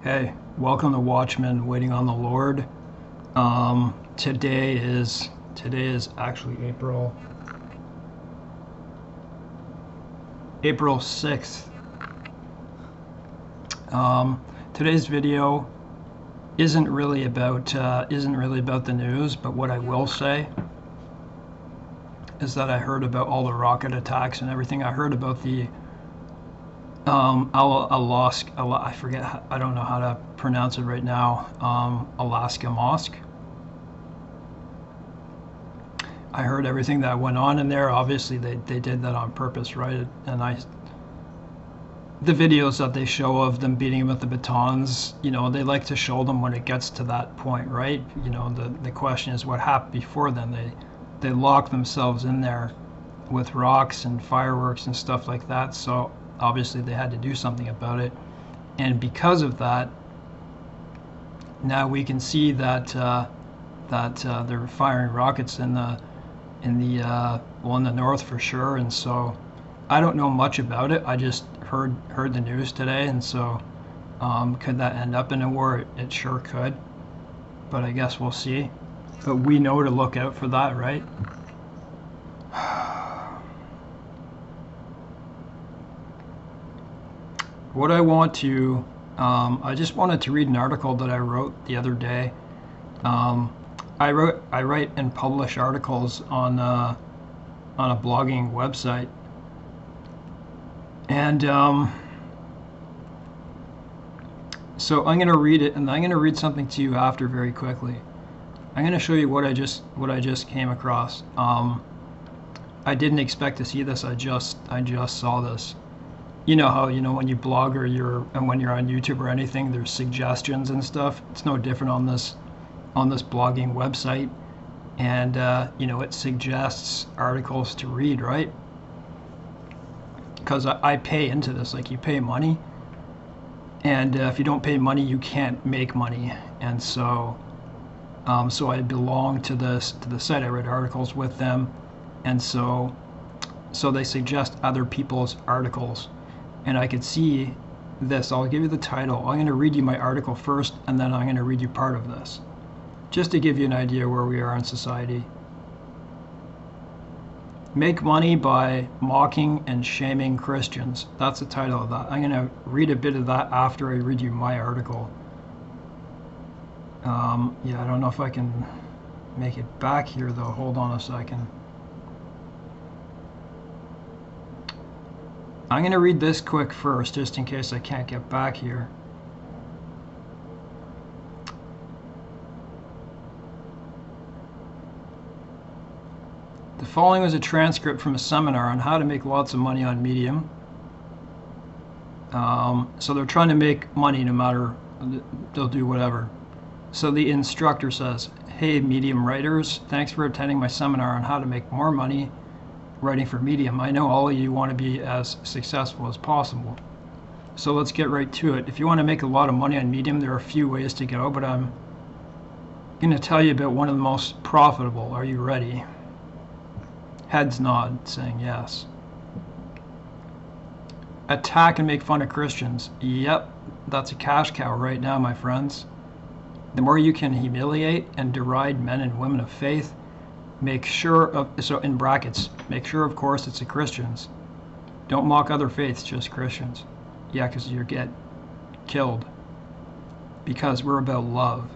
Hey, welcome to Watchmen Waiting on the Lord. Today is actually April 6th. Today's video isn't really about the news, but what I will say is that I heard about all the rocket attacks and everything. I heard about the Alaska, I forget, I don't know how to pronounce it right now. Alaska Mosque. I heard everything that went on in there. Obviously, they did that on purpose, right? And the videos that they show of them beating him with the batons, they like to show them when it gets to that point, right? The question is what happened before then. They lock themselves in there with rocks and fireworks and stuff like that. So obviously they had to do something about it, and because of that, now we can see that they're firing rockets in the north for sure. And so I don't know much about it. I just heard the news today, and so could that end up in a war? It sure could, but I guess we'll see. But we know to look out for that, right? What I just wanted to read an article that I wrote the other day. I write and publish articles on a blogging website, and so I'm going to read it, and I'm going to read something to you after very quickly. I'm going to show you what I just came across. I didn't expect to see this. I just saw this. You know how when you blog and when you're on YouTube or anything, there's suggestions and stuff. It's no different on this blogging website, and it suggests articles to read, right? Because I pay into this, like you pay money, and if you don't pay money, you can't make money. And so I belong to the site. I read articles with them, and so they suggest other people's articles. And I could see this. I'll give you the title. I'm going to read you my article first, and then I'm going to read you part of this, just to give you an idea where we are in society. Make money by mocking and shaming Christians. That's the title of that. I'm going to read a bit of that after I read you my article. Yeah, I don't know if I can make it back here, though. Hold on a second. I'm going to read this quick first, just in case I can't get back here. The following was a transcript from a seminar on how to make lots of money on Medium. So they're trying to make money no matter, they'll do whatever. So the instructor says, "Hey, Medium writers, thanks for attending my seminar on how to make more money writing for Medium. I know all of you want to be as successful as possible. So let's get right to it. If you want to make a lot of money on Medium, there are a few ways to go, but I'm going to tell you about one of the most profitable. Are you ready?" Heads nod, saying yes. Attack and make fun of Christians. Yep, that's a cash cow right now, my friends. The more you can humiliate and deride men and women of faith, make sure of, so in brackets, make sure of course it's the Christians. Don't mock other faiths, just Christians. Yeah, because you get killed. Because we're about love.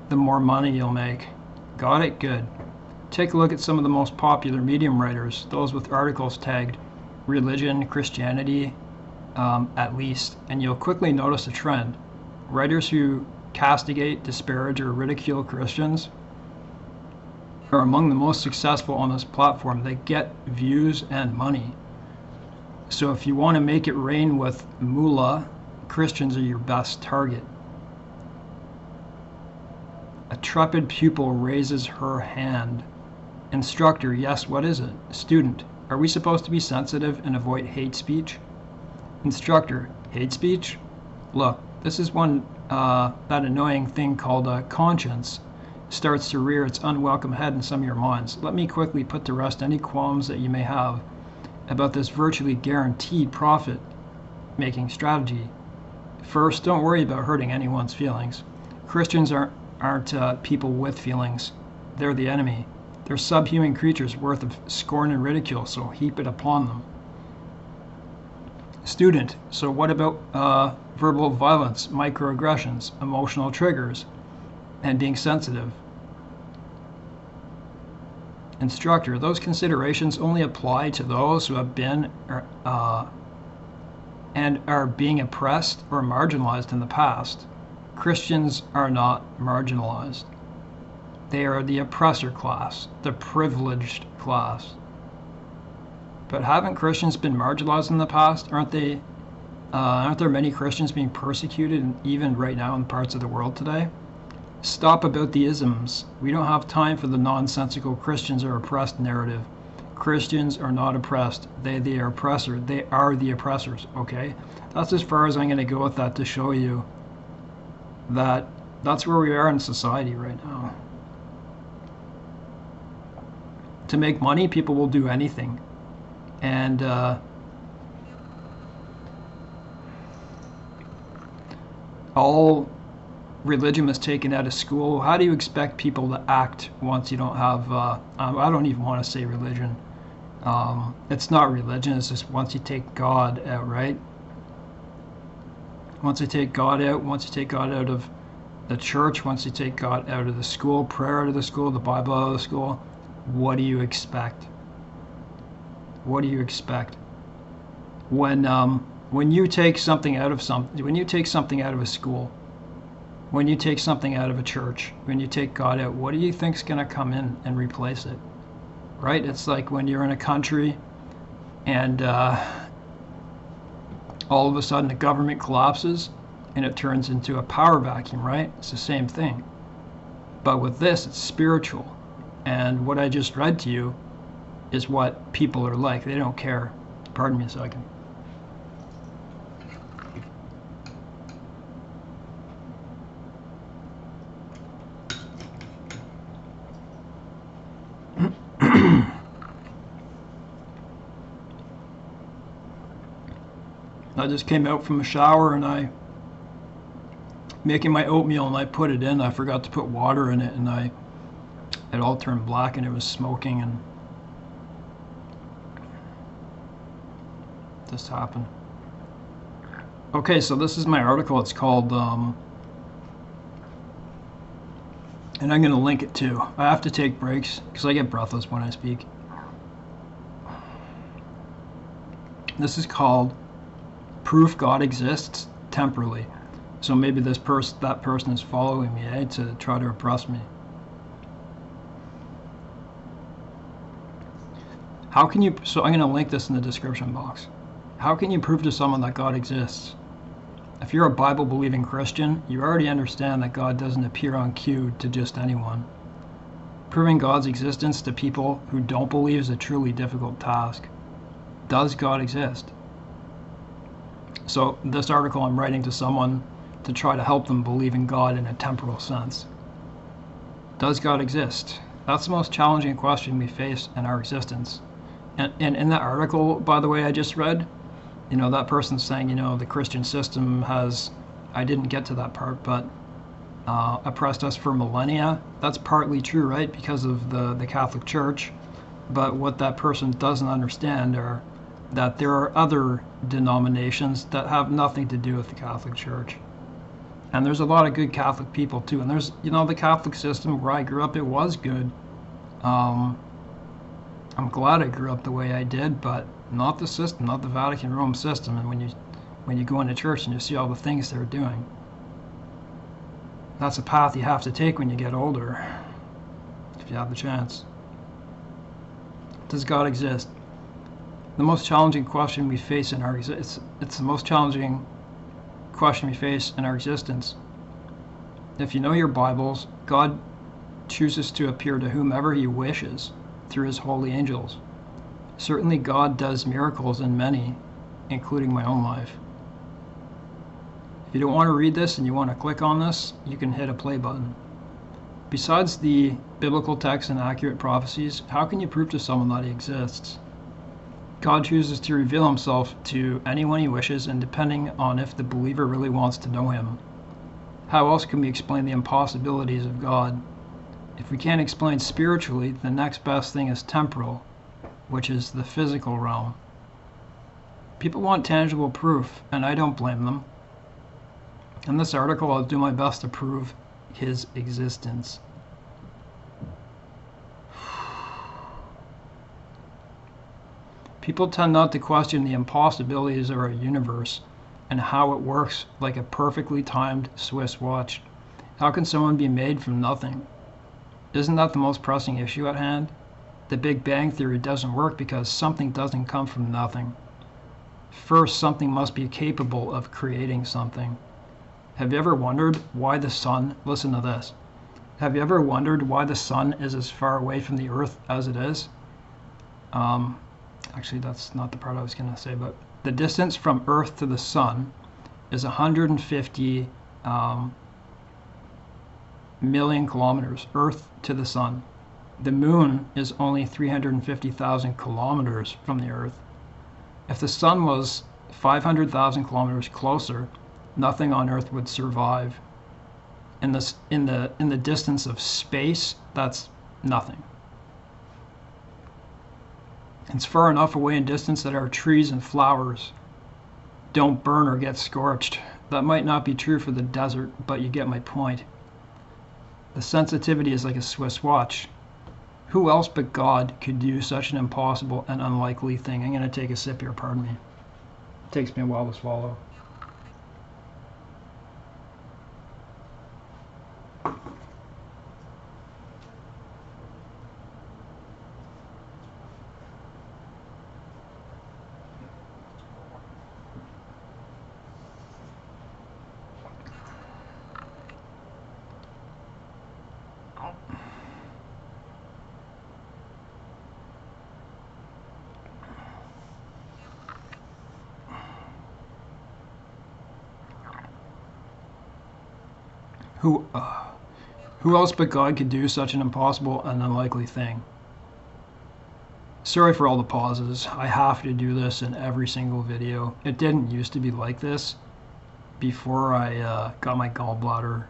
The more money you'll make. Got it? Good. Take a look at some of the most popular Medium writers, those with articles tagged religion, Christianity, at least, and you'll quickly notice a trend. Writers who castigate, disparage, or ridicule Christians are among the most successful on this platform. They get views and money. So if you want to make it rain with moolah, Christians are your best target. A trepid pupil raises her hand. Instructor, yes, what is it? Student, are we supposed to be sensitive and avoid hate speech? Instructor, hate speech? Look, this is one, that annoying thing called a conscience starts to rear its unwelcome head in some of your minds. Let me quickly put to rest any qualms that you may have about this virtually guaranteed profit-making strategy. First, don't worry about hurting anyone's feelings. Christians aren't people with feelings. They're the enemy. They're subhuman creatures worth of scorn and ridicule, so heap it upon them. Student, so what about verbal violence, microaggressions, emotional triggers, and being sensitive? Instructor, those considerations only apply to those who have been and are being oppressed or marginalized in the past. Christians are not marginalized. They are the oppressor class, the privileged class. But haven't Christians been marginalized in the past? Aren't there many Christians being persecuted even right now in parts of the world today? Stop about the isms. We don't have time for the nonsensical Christians are oppressed narrative. Christians are not oppressed. They are oppressor. They are the oppressors, okay? That's as far as I'm going to go with that, to show you that that's where we are in society right now. To make money, people will do anything. And all religion was taken out of school. How do you expect people to act once you don't have, I don't even want to say religion. It's not religion, it's just once you take God out, right? Once you take God out, once you take God out of the church, once you take God out of the school, prayer out of the school, the Bible out of the school, what do you expect? What do you expect? When you take something out of when you take something out of a school, when you take something out of a church, when you take God out, what do you think's going to come in and replace it? Right? It's like when you're in a country and all of a sudden the government collapses and it turns into a power vacuum, right? It's the same thing. But with this, it's spiritual. And what I just read to you is what people are like. They don't care. Pardon me a second. I just came out from a shower and I making my oatmeal and I put it in. I forgot to put water in it and it all turned black and it was smoking and this happened. Okay, so this is my article. It's called and I'm going to link it too. I have to take breaks because I get breathless when I speak. This is called Proof God Exists Temporally. So maybe that person is following me, to try to oppress me. How can you, so I'm going to link this in the description box. How can you prove to someone that God exists? If you're a Bible-believing Christian, you already understand that God doesn't appear on cue to just anyone. Proving God's existence to people who don't believe is a truly difficult task. Does God exist? So this article I'm writing to someone to try to help them believe in God in a temporal sense. Does God exist? That's the most challenging question we face in our existence. And in that article, by the way, I just read, that person's saying, the Christian system has, I didn't get to that part, but oppressed us for millennia. That's partly true, right? Because of the Catholic Church. But what that person doesn't understand are that there are other denominations that have nothing to do with the Catholic Church. And there's a lot of good Catholic people too. And there's, the Catholic system where I grew up, it was good. I'm glad I grew up the way I did, but not the system, not the Vatican Rome system. And when you go into church and you see all the things they're doing, that's a path you have to take when you get older, if you have the chance. Does God exist? The most challenging question we face in our it's the most challenging question we face in our existence. If you know your Bibles, God chooses to appear to whomever he wishes through his holy angels. Certainly God does miracles in many, including my own life. If you don't want to read this and you want to click on this, you can hit a play button. Besides the biblical text and accurate prophecies, how can you prove to someone that he exists? God chooses to reveal himself to anyone he wishes, and depending on if the believer really wants to know him. How else can we explain the impossibilities of God? If we can't explain spiritually, the next best thing is temporal, which is the physical realm. People want tangible proof, and I don't blame them. In this article, I'll do my best to prove his existence. People tend not to question the impossibilities of our universe and how it works like a perfectly timed Swiss watch. How can someone be made from nothing? Isn't that the most pressing issue at hand? The Big Bang Theory doesn't work because something doesn't come from nothing. First, something must be capable of creating something. Have you ever wondered why the sun, listen to this, have you ever wondered why the sun is as far away from the earth as it is? Actually, that's not the part I was going to say, but the distance from earth to the sun is 150 million kilometers, earth to the sun. The moon is only 350,000 kilometers from the earth. If the sun was 500,000 kilometers closer, nothing on earth would survive. In the distance of space, that's nothing. It's far enough away in distance that our trees and flowers don't burn or get scorched. That might not be true for the desert, but you get my point. The sensitivity is like a Swiss watch. Who else but God could do such an impossible and unlikely thing? I'm going to take a sip here, pardon me. It takes me a while to swallow. Who else but God could do such an impossible and unlikely thing? Sorry for all the pauses. I have to do this in every single video. It didn't used to be like this. Before I got my gallbladder,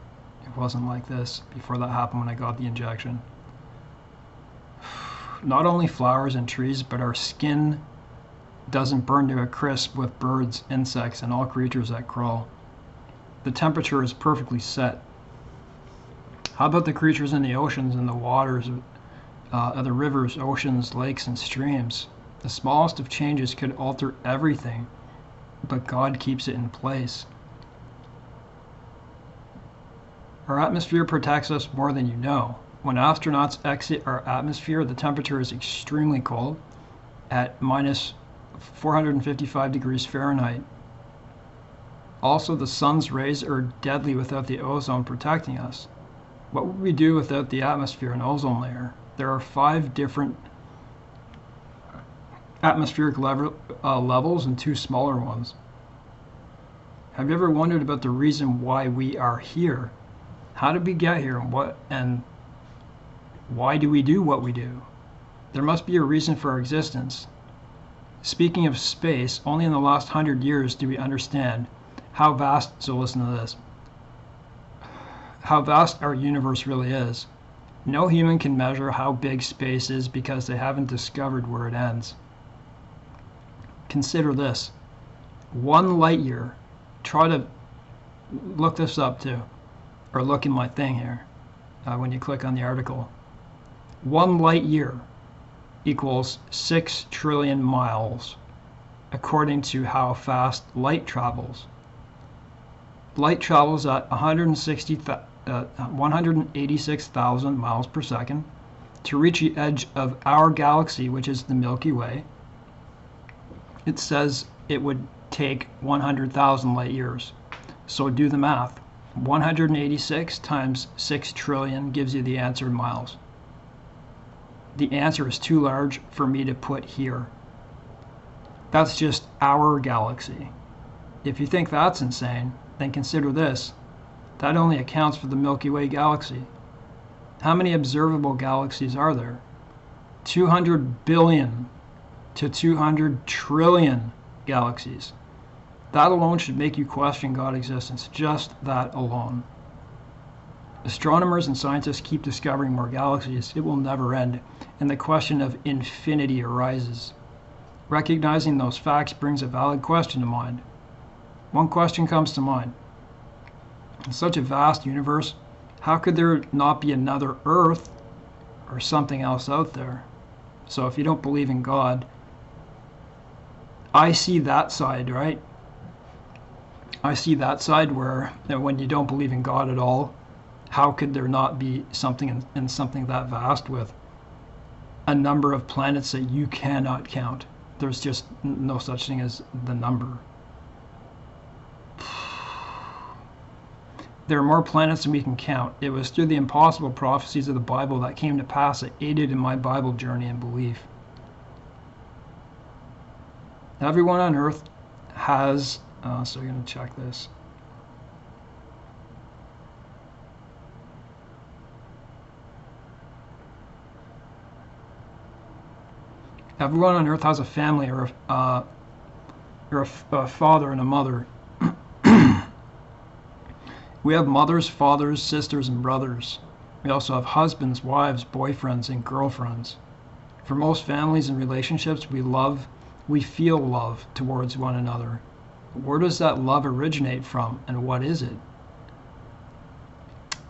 it wasn't like this. Before that happened when I got the injection. Not only flowers and trees, but our skin doesn't burn to a crisp with birds, insects, and all creatures that crawl. The temperature is perfectly set. How about the creatures in the oceans and the waters of the rivers, oceans, lakes, and streams? The smallest of changes could alter everything, but God keeps it in place. Our atmosphere protects us more than you know. When astronauts exit our atmosphere, the temperature is extremely cold at minus 455 degrees Fahrenheit. Also, the sun's rays are deadly without the ozone protecting us. What would we do without the atmosphere and ozone layer? There are 5 different atmospheric levels and 2 smaller ones. Have you ever wondered about the reason why we are here? How did we get here, and why do we do what we do? There must be a reason for our existence. Speaking of space, only in the last 100 years do we understand how vast, so listen to this, how vast our universe really is. No human can measure how big space is because they haven't discovered where it ends. Consider this. 1 light year, try to look this up too, or look in my thing here when you click on the article. 1 light year equals 6 trillion miles, according to how fast light travels. Light travels at 186,000 miles per second to reach the edge of our galaxy, which is the Milky Way. It says it would take 100,000 light years. So do the math. 186 times 6 trillion gives you the answer in miles. The answer is too large for me to put here. That's just our galaxy. If you think that's insane, then consider this. That only accounts for the Milky Way galaxy. How many observable galaxies are there? 200 billion to 200 trillion galaxies. That alone should make you question God's existence, just that alone. Astronomers and scientists keep discovering more galaxies. It will never end, and the question of infinity arises. Recognizing those facts brings a valid question to mind. One question comes to mind. In such a vast universe, how could there not be another Earth or something else out there? So if you don't believe in God, I see that side, right? I see that side where when you don't believe in God at all, how could there not be something in something that vast with a number of planets that you cannot count? There's just no such thing as the number. There are more planets than we can count. It was through the impossible prophecies of the Bible that came to pass that aided in my Bible journey and belief. Everyone on earth has, so we're going to check this. Everyone on earth has a family or a father and a mother. We have mothers, fathers, sisters, and brothers. We also have husbands, wives, boyfriends, and girlfriends. For most families and relationships, we feel love towards one another. Where does that love originate from, and what is it?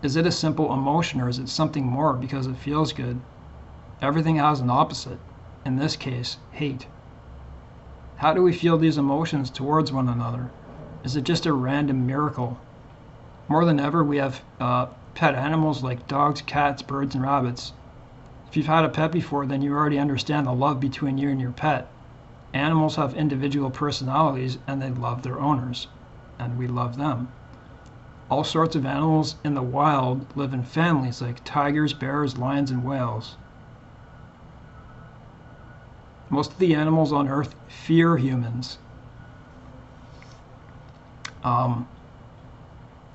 Is it a simple emotion, or is it something more because it feels good? Everything has an opposite. In this case, hate. How do we feel these emotions towards one another? Is it just a random miracle? More than ever, we have pet animals like dogs, cats, birds, and rabbits. If you've had a pet before, then you already understand the love between you and your pet. Animals have individual personalities, and they love their owners, and we love them. All sorts of animals in the wild live in families like tigers, bears, lions, and whales. Most of the animals on Earth fear humans.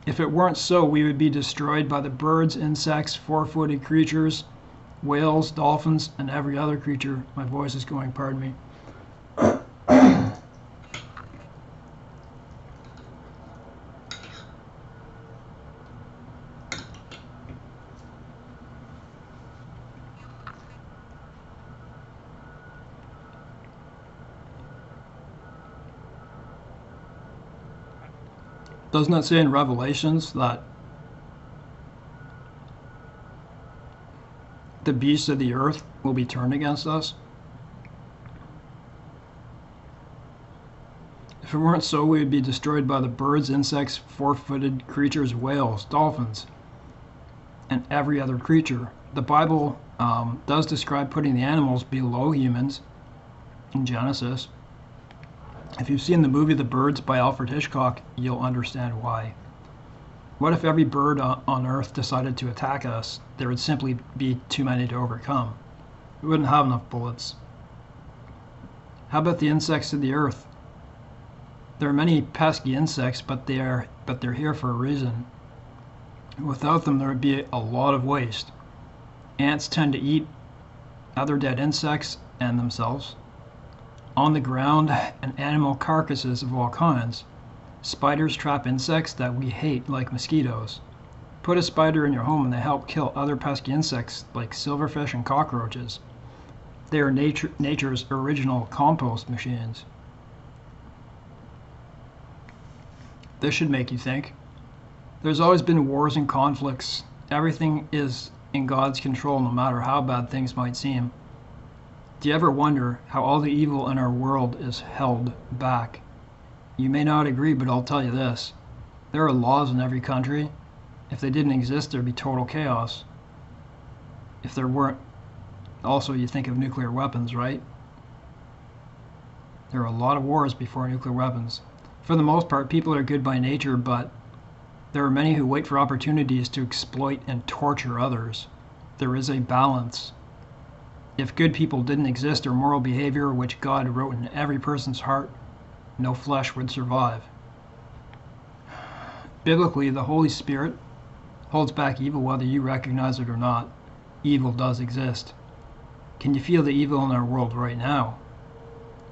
If it weren't so, we would be destroyed by the birds, insects, four-footed creatures, whales, dolphins, and every other creature. My voice is going, pardon me. Doesn't it say in Revelations that the beasts of the earth will be turned against us? If it weren't so, we would be destroyed by the birds, insects, four-footed creatures, whales, dolphins, and every other creature. The Bible does describe putting the animals below humans in Genesis. If you've seen the movie The Birds by Alfred Hitchcock, you'll understand why. What if every bird on Earth decided to attack us? There would simply be too many to overcome. We wouldn't have enough bullets. How about the insects of the Earth? There are many pesky insects, but they're here for a reason. Without them, there would be a lot of waste. Ants tend to eat other dead insects and themselves. On the ground, and animal carcasses of all kinds. Spiders trap insects that we hate, like mosquitoes. Put a spider in your home and they help kill other pesky insects like silverfish and cockroaches. They are nature's original compost machines. This should make you think. There's always been wars and conflicts. Everything is in God's control, no matter how bad things might seem. Do you ever wonder how all the evil in our world is held back? You may not agree, but I'll tell you this. There are laws in every country. If they didn't exist, there'd be total chaos. If there weren't, also you think of nuclear weapons, right? There are a lot of wars before nuclear weapons. For the most part, people are good by nature, but there are many who wait for opportunities to exploit and torture others. There is a balance. If good people didn't exist or moral behavior, which God wrote in every person's heart, no flesh would survive. Biblically, the Holy Spirit holds back evil whether you recognize it or not. Evil does exist. Can you feel the evil in our world right now?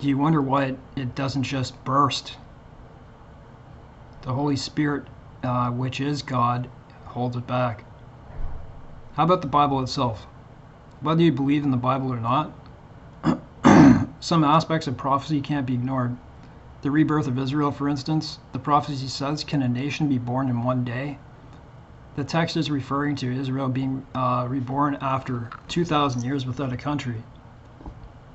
Do you wonder why it doesn't just burst? The Holy Spirit, which is God, holds it back. How about the Bible itself? Whether you believe in the Bible or not, some aspects of prophecy can't be ignored. The rebirth of Israel, for instance, the prophecy says, can a nation be born in one day? The text is referring to Israel being reborn after 2,000 years without a country.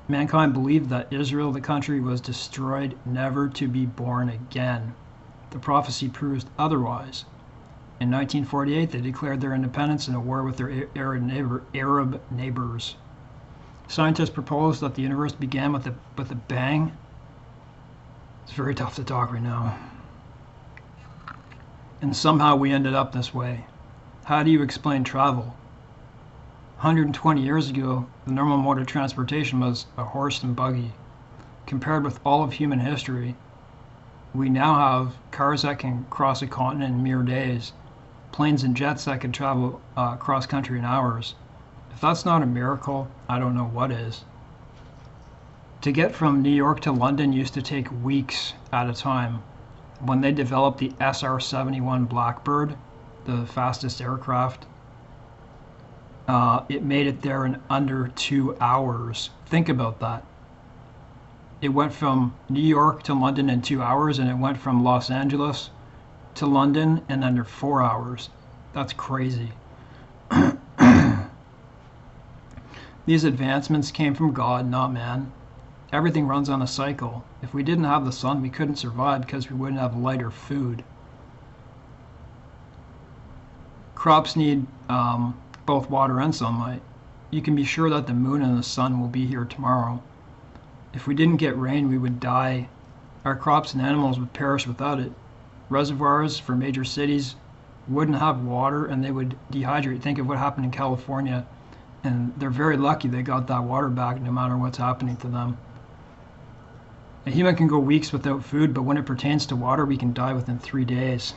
Mankind believed that Israel, the country, was destroyed, never to be born again. The prophecy proves otherwise. In 1948, they declared their independence in a war with their Arab neighbors. Scientists propose that the universe began with a bang. It's very tough to talk right now. And somehow we ended up this way. How do you explain travel? 120 years ago, the normal mode of transportation was a horse and buggy. Compared with all of human history, we now have cars that can cross a continent in mere days, planes and jets that can travel cross country in hours. If that's not a miracle, I don't know what is. To get from New York to London used to take weeks at a time. When they developed the SR-71 Blackbird, the fastest aircraft, it made it there in under 2 hours. Think about that. It went from New York to London in 2 hours, and it went from Los Angeles to London in under 4 hours. That's crazy. These advancements came from God, not man. Everything runs on a cycle. If we didn't have the sun, we couldn't survive because we wouldn't have light or food. Crops need both water and sunlight. You can be sure that the moon and the sun will be here tomorrow. If we didn't get rain, we would die. Our crops and animals would perish without it. Reservoirs for major cities wouldn't have water and they would dehydrate. Think of what happened in California. And they're very lucky they got that water back no matter what's happening to them. A human can go weeks without food, but when it pertains to water, we can die within 3 days.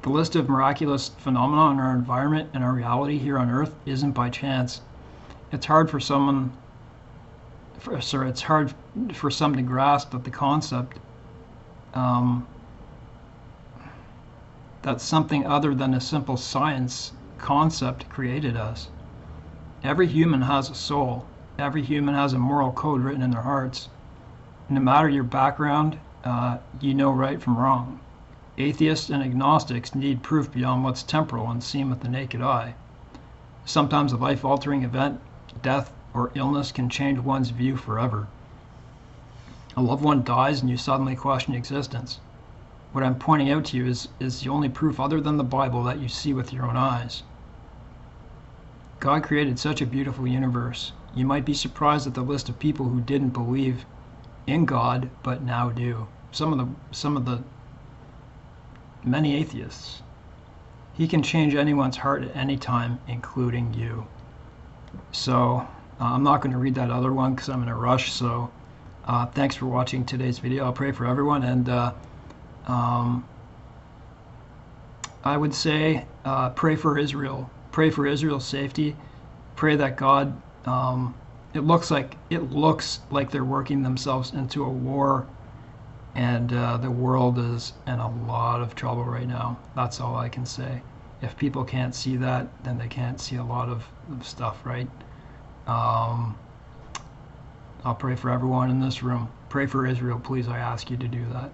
The list of miraculous phenomena in our environment and our reality here on Earth isn't by chance. It's hard for some to grasp that the concept that something other than a simple science concept created us. Every human has a soul. Every human has a moral code written in their hearts. No matter your background, you know right from wrong. Atheists and agnostics need proof beyond what's temporal and seen with the naked eye. Sometimes a life-altering event, death or illness, can change one's view forever. A loved one dies and you suddenly question existence. What I'm pointing out to you is the only proof other than the Bible that you see with your own eyes. God created such a beautiful universe. You might be surprised at the list of people who didn't believe in God but now do. Some of the many atheists. He can change anyone's heart at any time, including you. So I'm not going to read that other one because I'm in a rush. So thanks for watching today's video. I'll pray for everyone, and I would say pray for Israel. Pray for Israel's safety. Pray that God. It looks like they're working themselves into a war, and the world is in a lot of trouble right now. That's all I can say. If people can't see that, then they can't see a lot of stuff, right? I'll pray for everyone in this room. Pray for Israel, please. I ask you to do that.